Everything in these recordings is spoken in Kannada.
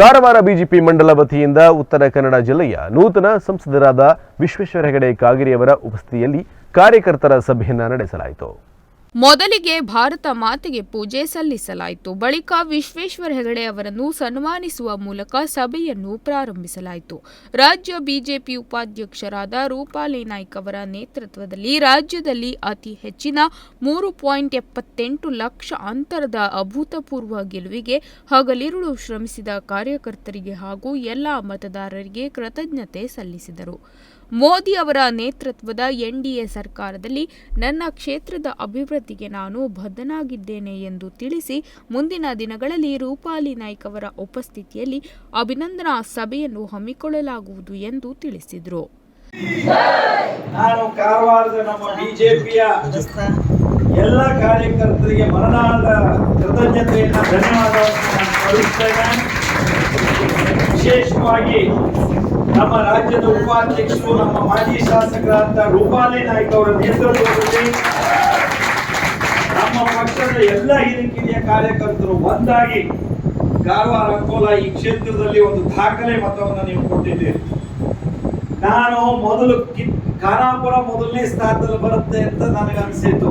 ಕಾರವಾರ ಬಿಜೆಪಿ ಮಂಡಲ ವತಿಯಿಂದ ಉತ್ತರ ಕನ್ನಡ ಜಿಲ್ಲೆಯ ನೂತನ ಸಂಸದರಾದ ವಿಶ್ವೇಶ್ವರ ಹೆಗಡೆ ಕಾಗೇರಿಯವರ ಉಪಸ್ಥಿತಿಯಲ್ಲಿ ಕಾರ್ಯಕರ್ತರ ಸಭೆಯನ್ನು ನಡೆಸಲಾಯಿತು. ಮೊದಲಿಗೆ ಭಾರತ ಮಾತೆಗೆ ಪೂಜೆ ಸಲ್ಲಿಸಲಾಯಿತು. ಬಳಿಕ ವಿಶ್ವೇಶ್ವರ ಹೆಗಡೆ ಅವರನ್ನು ಸನ್ಮಾನಿಸುವ ಮೂಲಕ ಸಭೆಯನ್ನು ಪ್ರಾರಂಭಿಸಲಾಯಿತು. ರಾಜ್ಯ ಬಿಜೆಪಿ ಉಪಾಧ್ಯಕ್ಷರಾದ ರೂಪಾಲಿ ನಾಯ್ಕ್ ಅವರ ನೇತೃತ್ವದಲ್ಲಿ ರಾಜ್ಯದಲ್ಲಿ ಅತಿ ಹೆಚ್ಚಿನ 3.78 ಲಕ್ಷ ಅಂತರದ ಅಭೂತಪೂರ್ವ ಗೆಲುವಿಗೆ ಹಗಲಿರುಳು ಶ್ರಮಿಸಿದ ಕಾರ್ಯಕರ್ತರಿಗೆ ಹಾಗೂ ಎಲ್ಲ ಮತದಾರರಿಗೆ ಕೃತಜ್ಞತೆ ಸಲ್ಲಿಸಿದರು. ಮೋದಿ ಅವರ ನೇತೃತ್ವದ ಎನ್ಡಿಎ ಸರ್ಕಾರದಲ್ಲಿ ನನ್ನ ಕ್ಷೇತ್ರದ ಅಭಿವೃದ್ಧಿಗೆ ನಾನು ಬದ್ಧನಾಗಿದ್ದೇನೆ ಎಂದು ತಿಳಿಸಿ ಮುಂದಿನ ದಿನಗಳಲ್ಲಿ ರೂಪಾಲಿ ನಾಯ್ಕ್ ಅವರ ಉಪಸ್ಥಿತಿಯಲ್ಲಿ ಅಭಿನಂದನಾ ಸಭೆಯನ್ನು ಹಮ್ಮಿಕೊಳ್ಳಲಾಗುವುದು ಎಂದು ತಿಳಿಸಿದರು. ನಾನು ಕಾರವಾರದ ನಮ್ಮ ಬಿಜೆಪಿಯ ಎಲ್ಲ ಕಾರ್ಯಕರ್ತರಿಗೆ ಮನದಾಳದ ಕೃತಜ್ಞತೆಯನ್ನು ಧನ್ಯವಾದವನ್ನು ಸಲ್ಲಿಸುತ್ತೇನೆ. ವಿಶೇಷವಾಗಿ ನಮ್ಮ ರಾಜ್ಯದ ಉಪಾಧ್ಯಕ್ಷರು ನಮ್ಮ ಮಾಜಿ ಶಾಸಕರಾದ ರೂಪಾಲಿ ನಾಯ್ಕ್ ಅವರ ನೇತೃತ್ವದಲ್ಲಿ ನಮ್ಮ ಪಕ್ಷದ ಎಲ್ಲ ಹಿರಿಯ ಕಾರ್ಯಕರ್ತರು ಒಂದಾಗಿ ಕಾರವಾರ ಅಂಕೋಲ ಈ ಕ್ಷೇತ್ರದಲ್ಲಿ ಒಂದು ದಾಖಲೆ ಮತವನ್ನು ನೀವು ಕೊಟ್ಟಿದ್ದೀರಿ. ನಾನು ಮೊದಲು ಖಾನಾಪುರ ಮೊದಲನೇ ಸ್ಥಾನದಲ್ಲಿ ಬರುತ್ತೆ ಅಂತ ನನಗನ್ಸಿತ್ತು,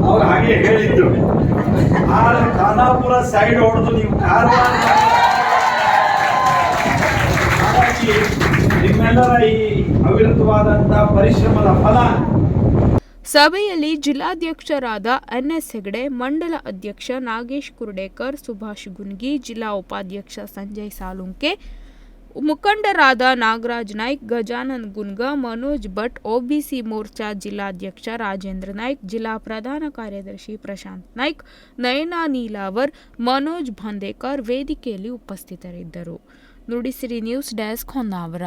ಅವ್ರು ಹಾಗೆ ಹೇಳಿದ್ರು. ಆದ್ರೆ ಖಾನಾಪುರ ಸೈಡ್ ಹೊಡೆದು ನೀವು ಕಾರವಾರ ನಿಮ್ಮೆಲ್ಲರ ಈ ಅವಿರತವಾದಂತಹ ಪರಿಶ್ರಮದ ಫಲ. ಸಭೆಯಲ್ಲಿ ಜಿಲ್ಲಾಧ್ಯಕ್ಷರಾದ ಎನ್ಎಸ್ ಹೆಗಡೆ, ಮಂಡಲ ಅಧ್ಯಕ್ಷ ನಾಗೇಶ್ ಕುರ್ಡೇಕರ್, ಸುಭಾಷ್ ಗುನ್ಗಿ, ಜಿಲ್ಲಾ ಉಪಾಧ್ಯಕ್ಷ ಸಂಜಯ್ ಸಾಲುಂಕೆ, ಮುಖಂಡರಾದ ನಾಗರಾಜ್ ನಾಯ್ಕ್, ಗಜಾನನ್ ಗುನ್ಗ, ಮನೋಜ್ ಭಟ್, ಒಬಿಸಿ ಮೋರ್ಚಾ ಜಿಲ್ಲಾಧ್ಯಕ್ಷ ರಾಜೇಂದ್ರ ನಾಯ್ಕ್, ಜಿಲ್ಲಾ ಪ್ರಧಾನ ಕಾರ್ಯದರ್ಶಿ ಪ್ರಶಾಂತ್ ನಾಯ್ಕ್, ನಯನಾ ನೀಲಾವರ್, ಮನೋಜ್ ಭಂದೇಕರ್ ವೇದಿಕೆಯಲ್ಲಿ ಉಪಸ್ಥಿತರಿದ್ದರು. Nudisiri news desk Honnavar.